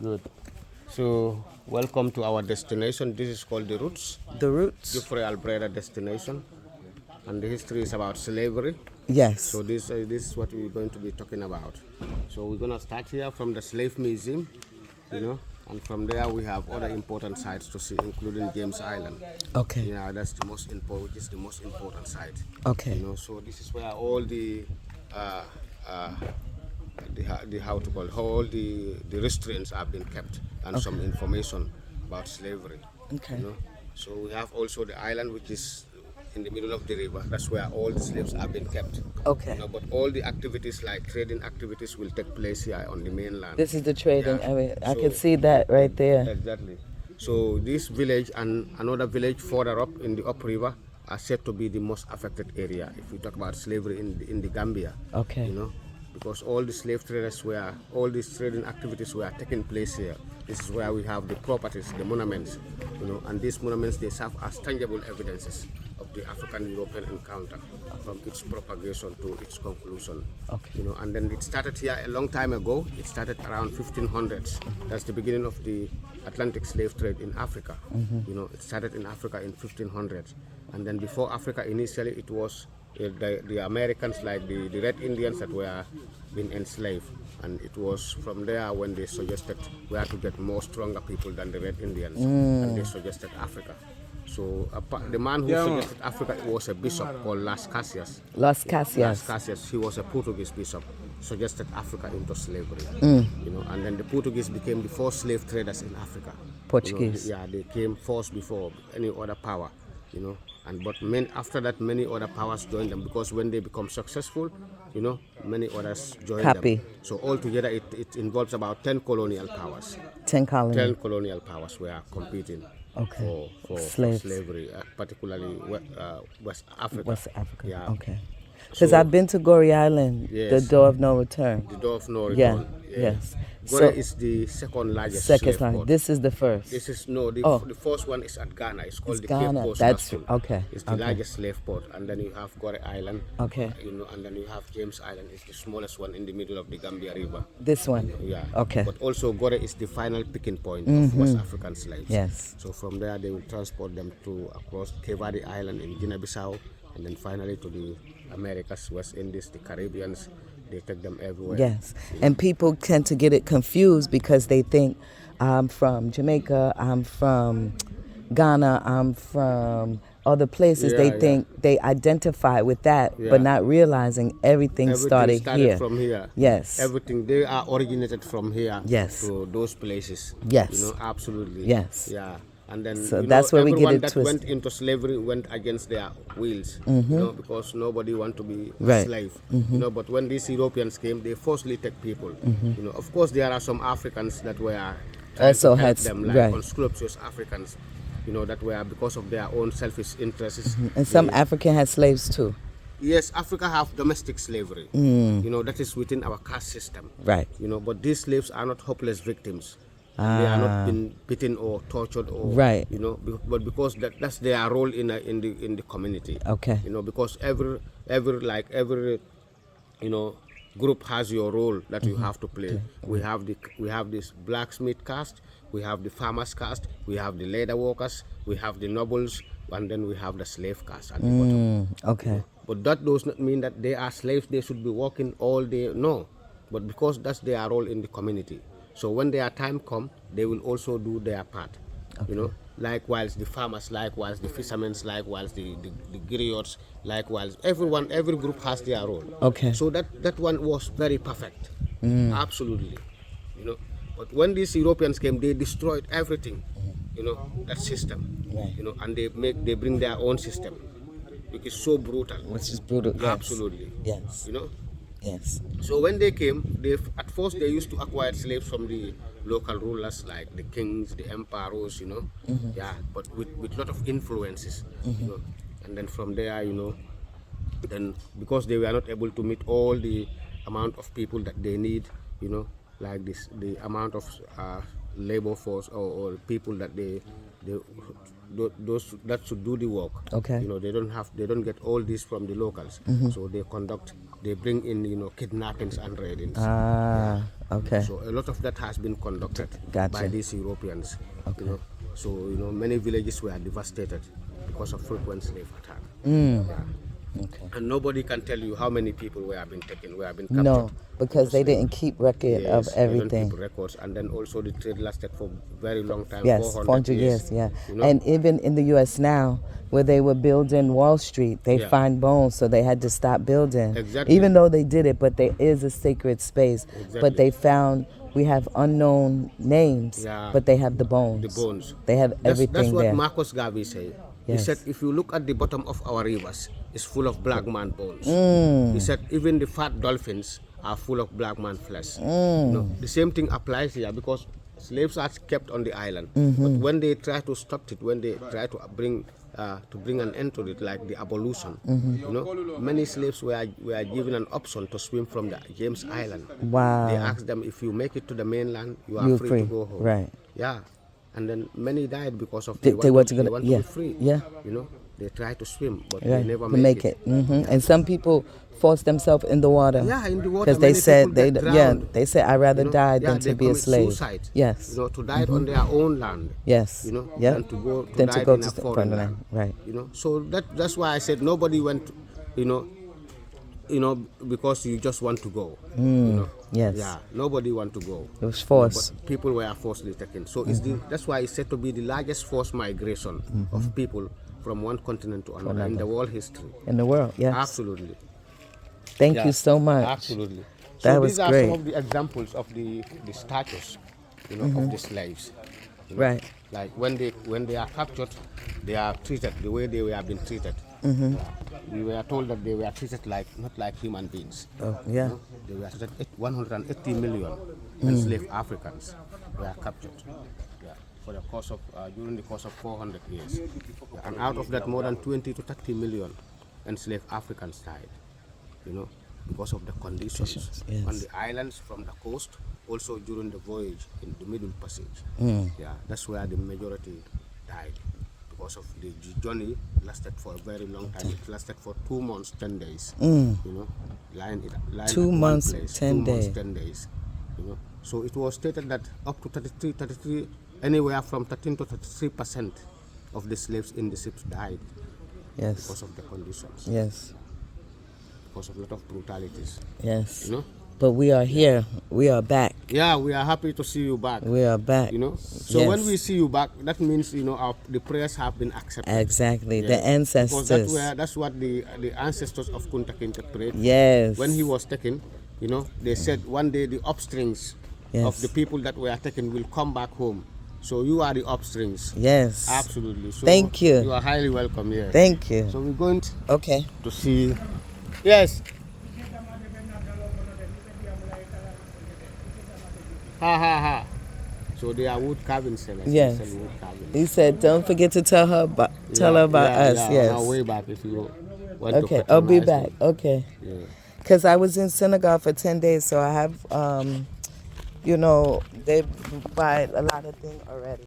Good. So, welcome to our destination. This is called the Roots, The roots? Jufre Albreda destination, and the history is about slavery. Yes. So this is what we're going to be talking about. So we're gonna start here from the Slave Museum, and from there we have other important sites to see, including James Island. Okay. Yeah, that's the most important, which is the most important site. Okay. So this is where all uh, uh, how to call it, all the restraints have been kept, and some information about slavery. Okay. So we have also the island, which is in the middle of the river. That's where all the slaves have been kept. Okay. But all the activities, like trading activities, will take place here on the mainland. This is the trading. Yeah. I can see that right there. Exactly. So this village and another village further up in the upriver are said to be the most affected area if we talk about slavery in the Gambia. Okay. Because all the slave traders all these trading activities were taking place here. This is where we have the properties, the monuments, and these monuments, they serve as tangible evidences of the African-European encounter from its propagation to its conclusion. Okay. And then it started here a long time ago. It started around 1500s. That's the beginning of the Atlantic slave trade in Africa. It started in Africa in 1500s. And then before Africa, initially it was the Americans, like the Red Indians, that were being enslaved, and it was from there when they suggested we had to get more stronger people than the Red Indians, and they suggested Africa. So the man who suggested Africa was a bishop called Las Cassias. Las Cassias. Las Cassias, he was a Portuguese bishop, suggested Africa into slavery. And then the Portuguese became the first slave traders in Africa. Portuguese. They came first before any other power. But after that, many other powers joined them, because when they become successful, many others join them. So altogether, it involves about 10 colonial powers. 10 colonies. 10 colonial powers were competing for slavery, particularly West Africa. West Africa. Yeah. Okay. Because I've been to Goree Island, Yes. the door of no return. The door of no Yeah. return. Yes. Goree is the second largest Second slave line. port. This is the first. This is the first one is at Ghana. It's called the Ghana. Cape Coast That's National. okay. It's the largest slave port, and then you have Goree Island. Okay. And then you have James Island. It's the smallest one in the middle of the Gambia River. This one. Yeah. Okay. But also Goree is the final picking point of West African slaves. Yes. So from there they will transport them across Cape Verde Island in Guinea-Bissau, and then finally to the Americas, West Indies, the Caribbeans. They take them everywhere. Yes. And people tend to get it confused because they think I'm from Jamaica, I'm from Ghana, I'm from other places. They think they identify with that, but not realizing everything started here. From here. Yes. Everything, they are originated from here. Yes. To those places. Yes. Absolutely. Yes. Yeah. And then that's where we get it that twisted. went into slavery went against their wills, because nobody want to be a Right. slave. But when these Europeans came, they forcibly take people. Of course, there are some Africans that were trying Also to help had them, like right. unscrupulous Africans, that were because of their own selfish interests. And some African had slaves too. Yes, Africa have domestic slavery. That is within our caste system. Right. But these slaves are not hopeless victims. They are not been beaten or tortured or Right. but because that's their role in the community. Okay. Because every group has your role that you have to play. We have this blacksmith caste, we have the farmers caste, we have the leather workers, we have the nobles, and then we have the slave caste at the bottom. Okay. But that does not mean that they are slaves, they should be working all day. No. But because that's their role in the community. So when their time comes, they will also do their part. Likewise the farmers, likewise the fishermen, likewise the griots, likewise every group has their role. Okay. So that one was very perfect. Absolutely. But when these Europeans came, they destroyed everything. That system. Right. And they bring their own system, which is so brutal. Which is brutal. Yes. Absolutely. Yes. Yes. So when they came, at first they used to acquire slaves from the local rulers, like the kings, the emperors, but with lot of influences, and then from there, then because they were not able to meet all the amount of people that they need, like the amount of labor force or people that those that should do the work. Okay. They don't get all this from the locals, so they conduct they bring in, kidnappings and raidings. Okay. So a lot of that has been conducted Gotcha. by these Europeans. Okay. So many villages were devastated because of frequent slave attack. Okay. And nobody can tell you how many people were been taken, were been captured. No, because they didn't keep record of Yes, everything. They don't keep records, and then also the trade lasted for a very long time. Yes, 400 years. Yeah. You know? And even in the U.S. now, where they were building Wall Street, they Yeah. find bones, so they had to stop building. Exactly. Even though they did it, but there is a sacred space. Exactly. But they found we have unknown names, Yeah. but they have the bones. The bones. They have everything That's what there. Marcus Garvey said. He Yes. said, if you look at the bottom of our rivers, it's full of black man bones. He said, even the fat dolphins are full of black man flesh. The same thing applies here, because slaves are kept on the island. But when they try to stop it, when they try to bring an end to it, like the abolition, many slaves were given an option to swim from the James Island. Wow. They asked them, if you make it to the mainland, you are You're free to go home. Right. Yeah. And then many died because of They want to be free. Yeah. They try to swim, but Right. they never To make it. And some people force themselves in the water. Yeah, in the water. Because they Many said people get drowned. they said I'd rather die than they to be a commit slave. Suicide. Yes. To die on their own land. Yes. Than to go to Than die to go in to a foreign land. Right. So that's why I said nobody went, because you just want to go. Yes. Yeah, nobody want to go. It was forced. But people were forcibly taken. So that's why it's said to be the largest forced migration of people from one continent to another in the world history. In the world, yes. Absolutely. Thank you so much. Absolutely. That So was these are great. some of the examples of the status, of the slaves. Right. Like when they are captured, they are treated the way they were being treated. We were told that they were treated not like human beings. Oh, yeah. They were treated 180 million enslaved Africans were captured. For the course of during the course of 400 years, and out of that, more than 20 to 30 million enslaved Africans died. Because of the conditions Yes. on the islands from the coast, also during the voyage in the Middle Passage. That's where the majority died, because of the journey lasted for a very long time. It lasted for 2 months, 10 days. Lying 2 at months, one place, 10 2 months, days. 10 days. So it was stated that up to 33, anywhere from 13 to 33% of the slaves in the ships died because Yes. of the conditions, Yes. because of a lot of brutalities. Yes. But we are here. We are back. Yeah, we are happy to see you back. We are back. So when we see you back, that means the prayers have been accepted. Exactly. Yes. The ancestors. Because that's what the ancestors of Kunta Kinteh prayed for. Yes. When he was taken, they said one day the offsprings of the people that were taken will come back home. So you are the offsprings. Yes. Absolutely. So Thank you. You are highly welcome here. Thank you. So we're going to see. Yes. Ha ha ha. So they are wood carving sellers. Yes. They sell wood carving. He said, "Don't forget to tell her about us." Yes. On our way back, if you want Okay. to I'll be patronize back. them. Okay. Yeah. Because I was in Senegal for 10 days, so I have, they buy a lot of things already.